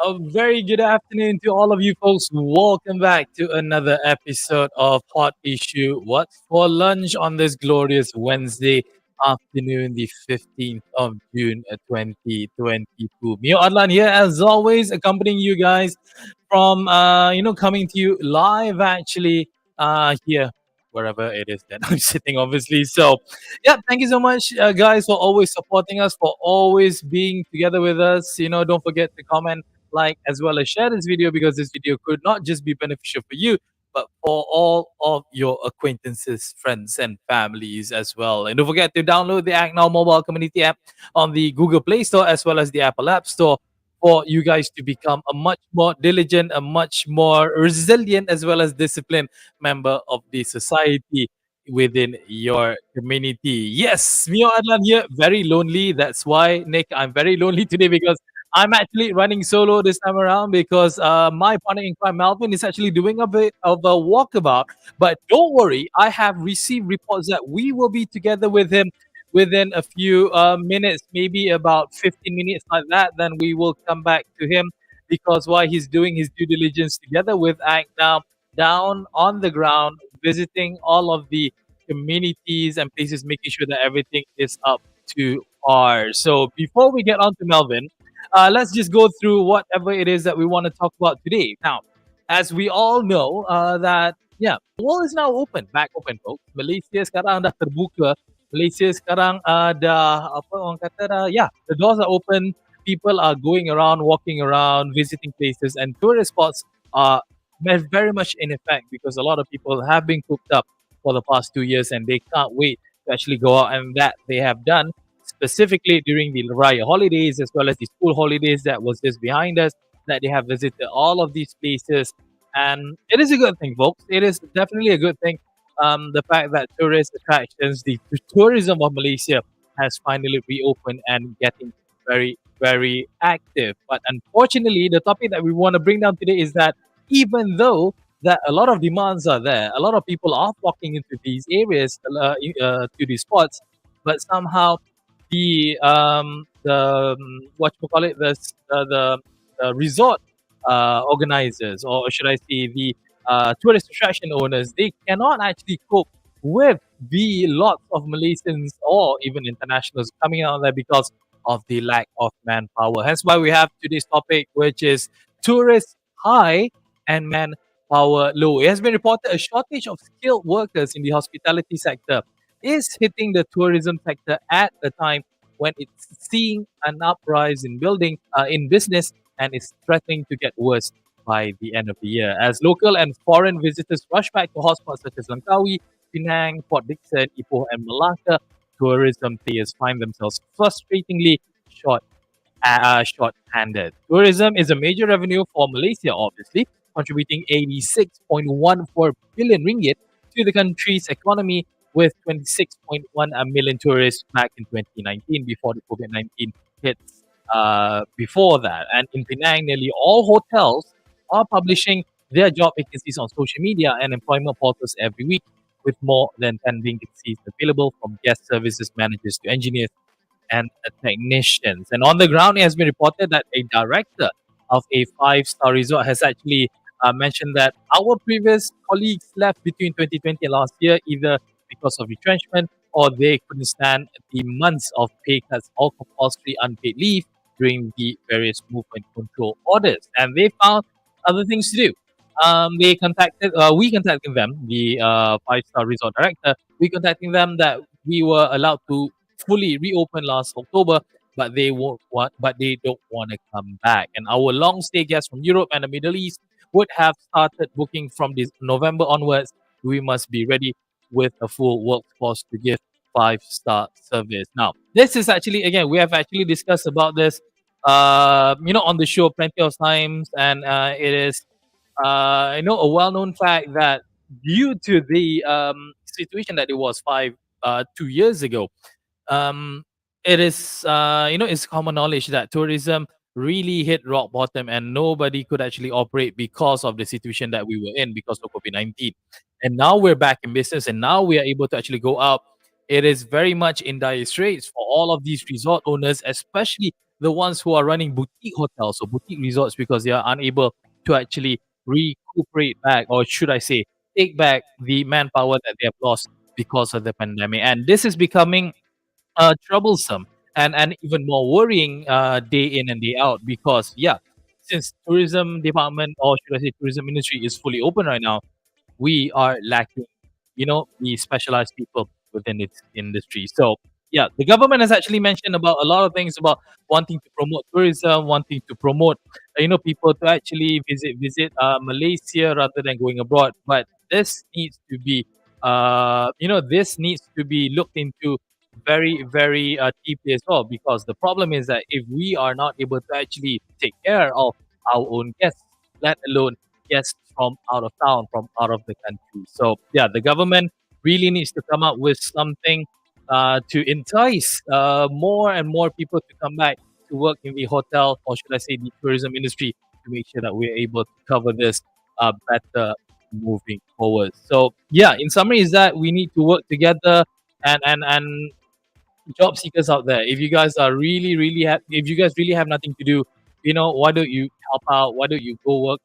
A very good afternoon to all of you folks. Welcome back to another episode of Hot Issue. What's for lunch on this glorious Wednesday afternoon, the 15th of June, 2022. Mio Adlan here, as always, accompanying you guys from, coming to you live actually here, wherever it is that I'm sitting, obviously. So, yeah, thank you so much, guys, for always supporting us, for always being together with us. Don't forget to comment, like, as well as share this video because this video could not just be beneficial for you, but for all of your acquaintances, friends, and families as well. And don't forget to download the ACTnow mobile community app on the Google Play Store as well as the Apple App Store for you guys to become a much more diligent, a much more resilient, as well as disciplined member of the society within your community. Yes, Mio Adlan here, very lonely. That's why, Nick, I'm very lonely today because I'm actually running solo this time around because my partner in crime, Melvin, is actually doing a bit of a walkabout. But don't worry, I have received reports that we will be together with him within a few minutes, maybe about 15 minutes like that. Then we will come back to him because while he's doing his due diligence together with Act Now, down on the ground, visiting all of the communities and places, making sure that everything is up to par. So before we get on to Melvin, let's just go through whatever it is that we want to talk about today. Now, as we all know, that yeah, the world is now open, back open, folks. Malaysia sekarang dah terbuka. Malaysia sekarang dah apa orang kata dah, yeah, the doors are open. People are going around, walking around, visiting places, and tourist spots are very much in effect because a lot of people have been cooped up for the past 2 years and they can't wait to actually go out, and that they have done specifically during the Raya holidays as well as the school holidays that was just behind us, that they have visited all of these places. And it is a good thing, folks. It is definitely a good thing. The fact that tourist attractions, the tourism of Malaysia has finally reopened and getting very, very active. But unfortunately, the topic that we want to bring down today is that even though that a lot of demands are there, a lot of people are flocking into these areas, to these spots, but somehow the what you call it, the resort organizers, or should I say the tourist attraction owners, they cannot actually cope with the lots of Malaysians or even internationals coming out there because of the lack of manpower. Hence why we have today's topic, which is tourists high and manpower low. It has been reported a shortage of skilled workers in the hospitality sector is hitting the tourism sector at the time when it's seeing an uprise in business, and is threatening to get worse by the end of the year. As local and foreign visitors rush back to hotspots such as Langkawi, Penang, Port Dickson, Ipoh, and Malacca, tourism players find themselves frustratingly short short-handed. Tourism is a major revenue for Malaysia, obviously, contributing 86.14 billion ringgit to the country's economy with 26.1 million tourists back in 2019 before the COVID-19 hits before that. And in Penang, nearly all hotels are publishing their job vacancies on social media and employment portals every week, with more than 10 vacancies available from guest services managers to engineers and technicians. And on the ground, it has been reported that a director of a five-star resort has actually mentioned that our previous colleagues left between 2020 and last year either because of retrenchment or they couldn't stand the months of pay cuts or compulsory unpaid leave during the various movement control orders. And they found other things to do. We contacted them, the five-star resort director. We contacting them that we were allowed to fully reopen last October, but they don't want to come back. And our long stay guests from Europe and the Middle East would have started booking from this November onwards. We must be ready with a full workforce to give five-star service. Now, this is actually, again, we have actually discussed about this, on the show plenty of times, and it is, a well-known fact that due to the situation that it was 2 years ago, um, it is it's common knowledge that tourism really hit rock bottom and nobody could actually operate because of the situation that we were in because of COVID-19. And now we're back in business and now we are able to actually go out. It is very much in dire straits for all of these resort owners, especially the ones who are running boutique hotels or boutique resorts because they are unable to actually recuperate back, or should I say, take back the manpower that they have lost because of the pandemic. And this is becoming troublesome and even more worrying day in and day out because, yeah, since tourism department, or should I say tourism industry, is fully open right now, we are lacking, the specialized people within this industry. So yeah, the government has actually mentioned about a lot of things about wanting to promote tourism, wanting to promote, people to actually visit Malaysia rather than going abroad. But this needs to be, this needs to be looked into very, very deeply as well, because the problem is that if we are not able to actually take care of our own guests, let alone guests from out of town, from out of the country. So yeah, the government really needs to come up with something to entice more and more people to come back to work in the hotel, or should I say the tourism industry, to make sure that we're able to cover this better moving forward. So yeah, in summary, is that we need to work together, and job seekers out there, if you guys are really, really if you guys really have nothing to do, why don't you help out? Why don't you go work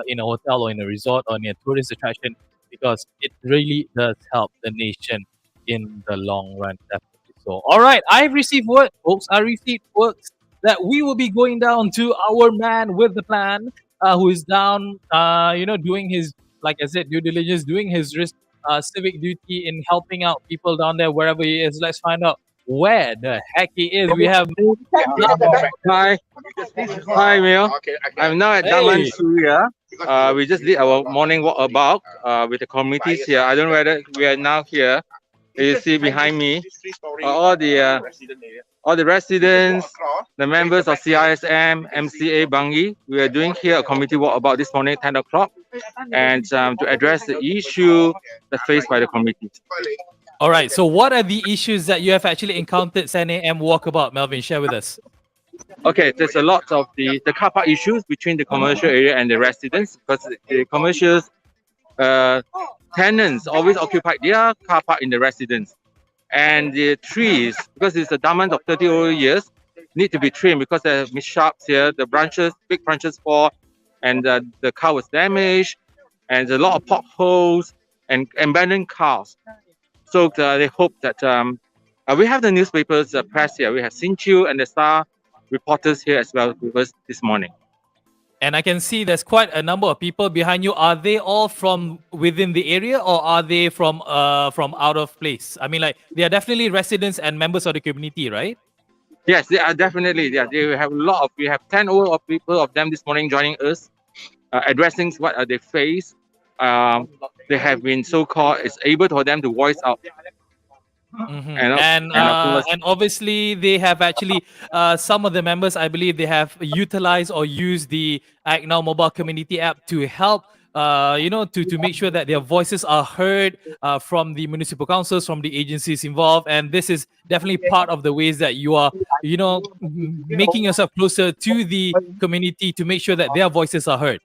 in a hotel or in a resort or in a tourist attraction? Because it really does help the nation in the long run, definitely. So, all right, I've received word, folks. I received words that we will be going down to our man with the plan, who is down, doing his, like I said, due diligence, doing his civic duty in helping out people down there wherever he is. Let's find out where the heck he is. We have Hi, hi, Mel. I'm now at Daman hey, Surya. We just did our morning walkabout with the communities here. I don't know whether we are now here. You see behind me all the residents, the members of CISM, MCA, Bangi. We are doing here a community walkabout this morning at 10 o'clock, and to address the issue that's faced by the communities. all right. So, what are the issues that you have actually encountered 10 a.m. walkabout, Melvin? Share with us. Okay, there's a lot of the car park issues between the commercial area and the residents, because the commercial tenants always occupy their car park in the residence, and the trees, because it's a dormant of 30 over years, need to be trimmed because there are mishaps here. The branches, big branches fall, and the car was damaged, and there's a lot of potholes and abandoned cars. So they hope that we have the newspapers, press here. We have Sinchu and the Star reporters here as well with us this morning. And I can see there's quite a number of people behind you. Are they all from within the area, or are they from out of place? I mean, like, they are definitely residents and members of the community, right? Yes, they are definitely. Yeah, they have a lot of. We have 10 over of people of them this morning joining us, addressing what they face. They have been so-called. It's able for them to voice out. Mm-hmm. And of course, And obviously they have actually some of the members, I believe, they have utilized or used the ACTnow mobile community app to help to make sure that their voices are heard from the municipal councils, from the agencies involved. And this is definitely part of the ways that you are making yourself closer to the community to make sure that their voices are heard.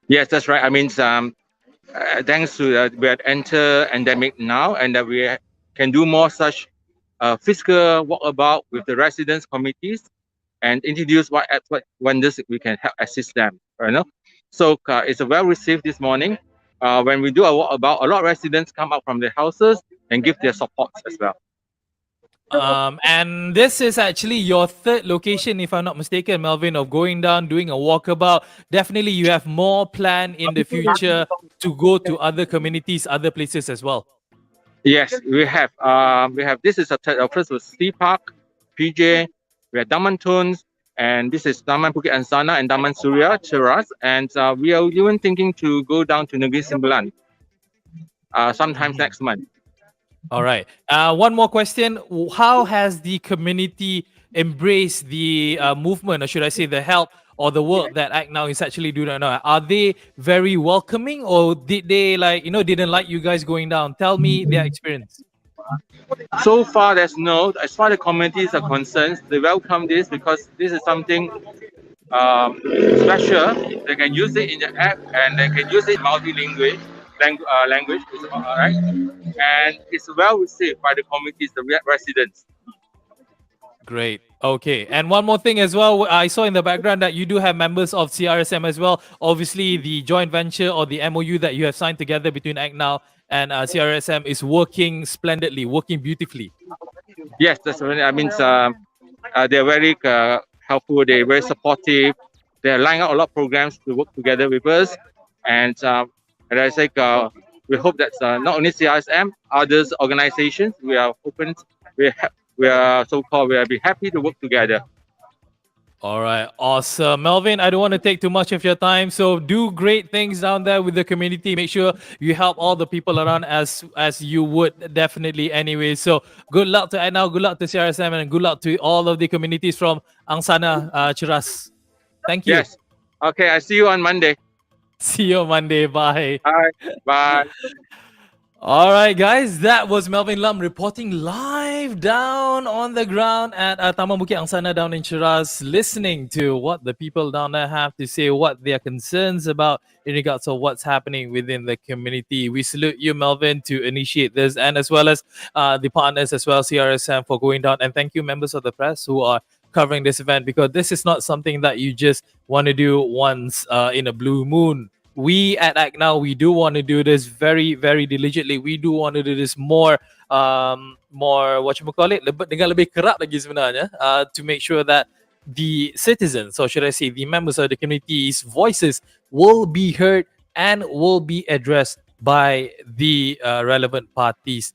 yes, that's right. I mean, thanks to we have entered endemic now, and that we can do more such physical walkabout with the residents committees and introduce what wonders we can help assist them. So it's well received this morning. When we do a walkabout, a lot of residents come up from their houses and give their support as well. And this is actually your third location, if I'm not mistaken, Melvin, of going down, doing a walkabout. Definitely, you have more plan in the future to go to other communities, other places as well. Yes, we have. This is first was Sea Park, PJ. We have Daman Tuns, and this is Daman Bukit Ansana and Daman Surya Cheras. And we are even thinking to go down to Negeri Sembilan sometimes next month. All right. One more question. How has the community embraced the movement, or should I say the help or the work that ACTnow is actually doing right now? Are they very welcoming, or did they didn't like you guys going down? Tell me their experience. So far, there's no. As far as the communities are concerned, they welcome this because this is something special. They can use it in the app, and they can use it multilingual language. All right, and it's well received by the communities, the residents. Great. Okay. And one more thing as well. I saw in the background that you do have members of CRSM as well. Obviously, the joint venture or the MOU that you have signed together between ACTnow and CRSM is working splendidly, working beautifully. Yes, that's what I mean. They're very helpful. They're very supportive. They're lining up a lot of programs to work together with us. And I say, we hope that not only CRSM, others organizations, we are open. We are so-called. We are be happy to work together. All right, awesome. Melvin, I don't want to take too much of your time. So do great things down there with the community. Make sure you help all the people around as you would definitely anyway. So good luck to ACTnow, good luck to CRSM, and good luck to all of the communities from Angsana, Cheras. Thank you. Yes. Okay. I see you on Monday. See you on Monday. Bye. Bye. Bye. All right, guys, that was Melvin Lam reporting live down on the ground at Taman Bukit Angsana down in Cheras, listening to what the people down there have to say, what their concerns about in regards to what's happening within the community. We salute you, Melvin, to initiate this, and as well as the partners as well, CRSM, for going down. And thank you, members of the press who are covering this event, because this is not something that you just want to do once in a blue moon. We at ACTnow, we do want to do this very, very diligently. We do want to do this more, what you call it, dengan lebih kerap lagi sebenarnya, to make sure that the citizens, or should I say, the members of the community's voices will be heard and will be addressed by the relevant parties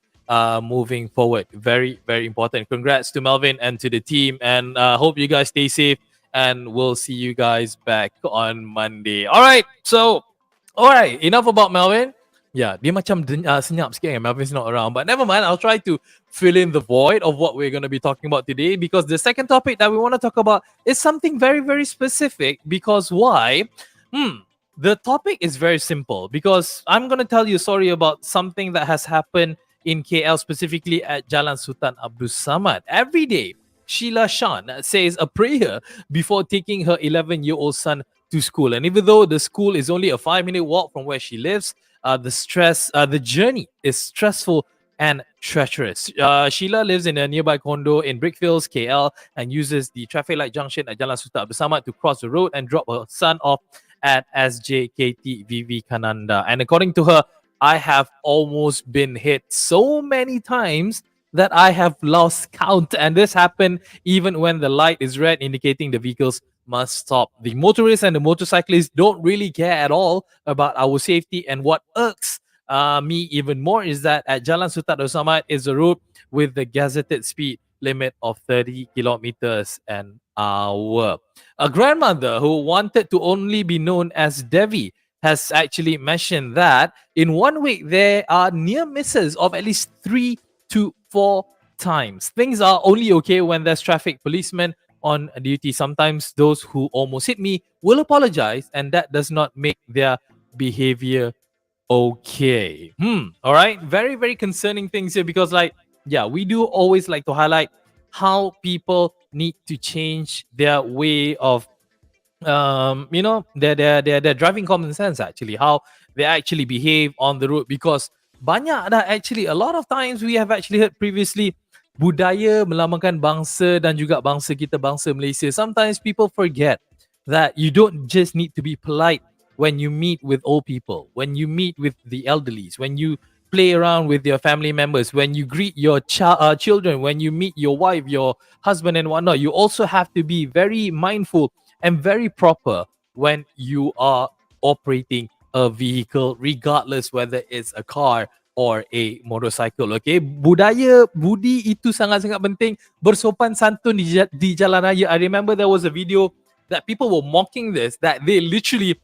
moving forward. Very, very important. Congrats to Melvin and to the team, and hope you guys stay safe. And we'll see you guys back on Monday. All right, so alright, enough about Melvin. Yeah, dia macam senyap sikit kan, Melvin's not around. But never mind, I'll try to fill in the void of what we're going to be talking about today, because the second topic that we want to talk about is something very, very specific. Because why? The topic is very simple, because I'm going to tell you a story about something that has happened in KL, specifically at Jalan Sultan Abdul Samad. Every day, Sheila Shan says a prayer before taking her 11-year-old son to school. And even though the school is only a 5-minute walk from where she lives, the journey is stressful and treacherous. Sheila lives in a nearby condo in Brickfields, KL, and uses the traffic light junction at Jalan Sultan Abdul Samad to cross the road and drop her son off at SJKT Vivekananda. And according to her, I have almost been hit so many times that I have lost count. And this happened even when the light is red, indicating the vehicles must stop. The motorists and the motorcyclists don't really care at all about our safety. And what irks me even more is that at Jalan Sultan Abdul Samad is a road with the gazetted speed limit of 30 kilometers an hour. A grandmother who wanted to only be known as Devi has actually mentioned that in 1 week there are near misses of at least 3 to 4 times. Things are only okay when there's traffic policemen on duty. Sometimes those who almost hit me will apologize, and that does not make their behavior okay. All right. Very, very concerning things here, because we do always like to highlight how people need to change their way of their driving common sense, actually, how they actually behave on the road. Because banyak dah, actually, a lot of times we have actually heard previously, budaya melambangkan bangsa dan juga bangsa kita, bangsa Malaysia. Sometimes people forget that you don't just need to be polite when you meet with old people, when you meet with the elderlies, when you play around with your family members, when you greet your children, when you meet your wife, your husband and whatnot. You also have to be very mindful and very proper when you are operating a vehicle, regardless whether it's a car or a motorcycle. Okay, budi itu sangat-sangat penting. Bersopan santun di jalan raya. I remember there was a video that people were mocking this, that they literally,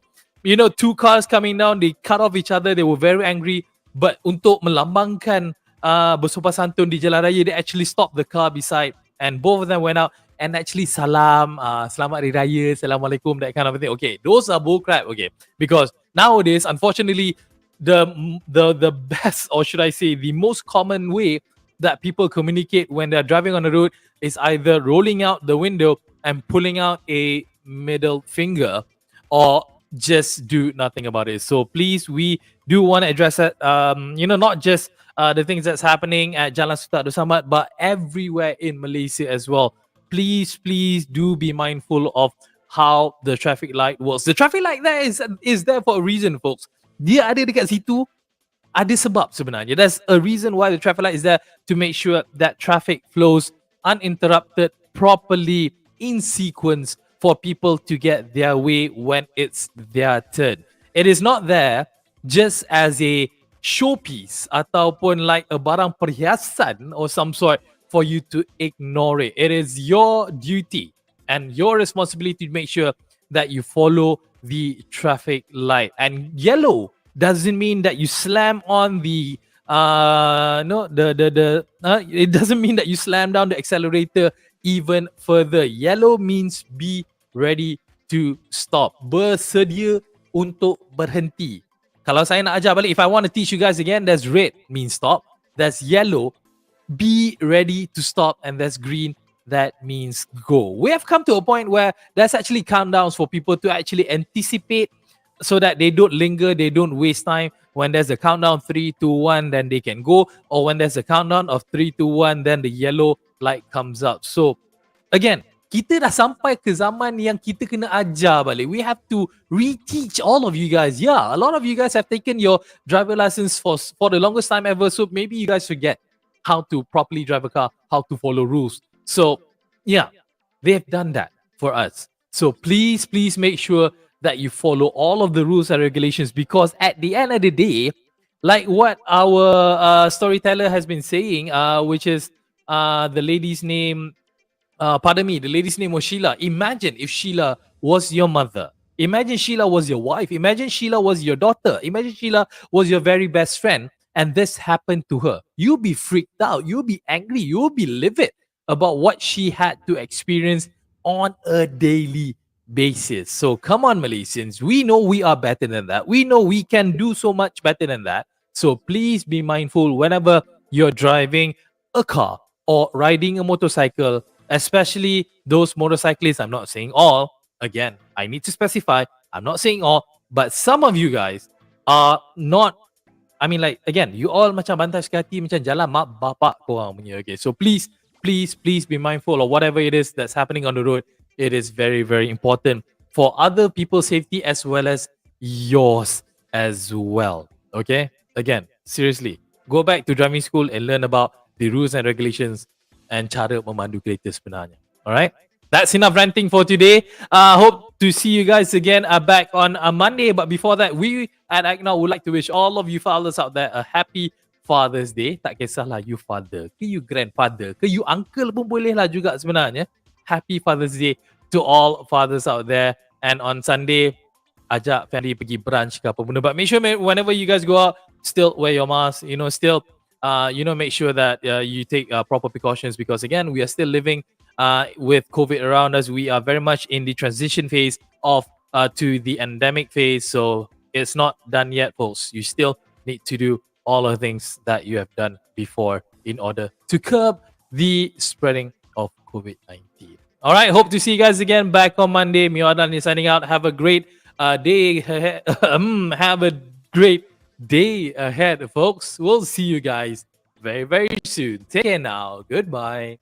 two cars coming down, they cut off each other, they were very angry. But untuk melambangkan bersopan santun di jalan raya, they actually stopped the car beside, and both of them went out and actually salam, selamat hari raya, assalamualaikum, that kind of thing. Okay, those are bullcrap. Okay, because nowadays, unfortunately, the best, or should I say, the most common way that people communicate when they're driving on the road is either rolling out the window and pulling out a middle finger, or just do nothing about it. So please, we do want to address that. Not just the things that's happening at Jalan Sultan Abdul Samad, but everywhere in Malaysia as well. please do be mindful of how the traffic light works. The traffic light there is there for a reason, folks. Dia ada dekat situ, ada sebab sebenarnya. There's a reason why the traffic light is there, to make sure that traffic flows uninterrupted, properly, in sequence, for people to get their way when it's their turn. It is not there just as a showpiece ataupun like a barang perhiasan or some sort for you to ignore it. It is your duty and your responsibility to make sure that you follow the traffic light. And yellow doesn't mean that you slam on the it doesn't mean that you slam down the accelerator even further. Yellow means be ready to stop, bersedia untuk berhenti. Kalau saya nak ajar balik, if I want to teach you guys again, there's red, means stop. There's yellow, be ready to stop. And there's green, that means go. We have come to a point where there's actually countdowns for people to actually anticipate, so that they don't linger, they don't waste time. When there's a countdown 3, 2, 1, then they can go. Or when there's a countdown of 3, 2, 1, then the yellow light comes up. So again, kita dah sampai ke zaman yang kita kena ajar balik. We have to reteach all of you guys. Yeah, a lot of you guys have taken your driver license for the longest time ever. So maybe you guys forget how to properly drive a car, how to follow rules. So yeah, they've done that for us. So please make sure that you follow all of the rules and regulations, because at the end of the day, like what our storyteller has been saying, which is the lady's name, the lady's name was Sheila. Imagine if Sheila was your mother. Imagine Sheila was your wife. Imagine Sheila was your daughter. Imagine Sheila was your very best friend, and this happened to her. You'll be freaked out. You'll be angry. You'll be livid about what she had to experience on a daily basis. So come on, Malaysians. We know we are better than that. We know we can do so much better than that. So please be mindful whenever you're driving a car or riding a motorcycle, especially those motorcyclists. I'm not saying all. Again, I need to specify. I'm not saying all, but some of you guys are not. I mean, like, again, you all macam bantai sekali macam jalan mak bapak korang punya. Okay, so please be mindful of whatever it is that's happening on the road. It is very, very important for other people's safety as well as yours as well. Okay? Again, seriously, go back to driving school and learn about the rules and regulations and cara memandu kereta sebenarnya. Alright? That's enough ranting for today. Hope to see you guys again back on a Monday. But before that, we at ACTnow would like to wish all of you fathers out there a happy Father's Day. Tak kisahlah you father ke you grandfather ke you uncle pun boleh lah juga sebenarnya. Happy Father's Day to all fathers out there. And on Sunday, ajak family pergi brunch ke apa benda. But make sure whenever you guys go out, still wear your mask. Still, make sure that you take proper precautions, because again, we are still living with COVID around us. We are very much in the transition phase of to the endemic phase. So it's not done yet, folks. You still need to do all the things that you have done before in order to curb the spreading of COVID-19. All right, hope to see you guys again back on Monday. Miodan is signing out. Have a great day ahead. Have a great day ahead, folks. We'll see you guys very, very soon. Take care now. Goodbye.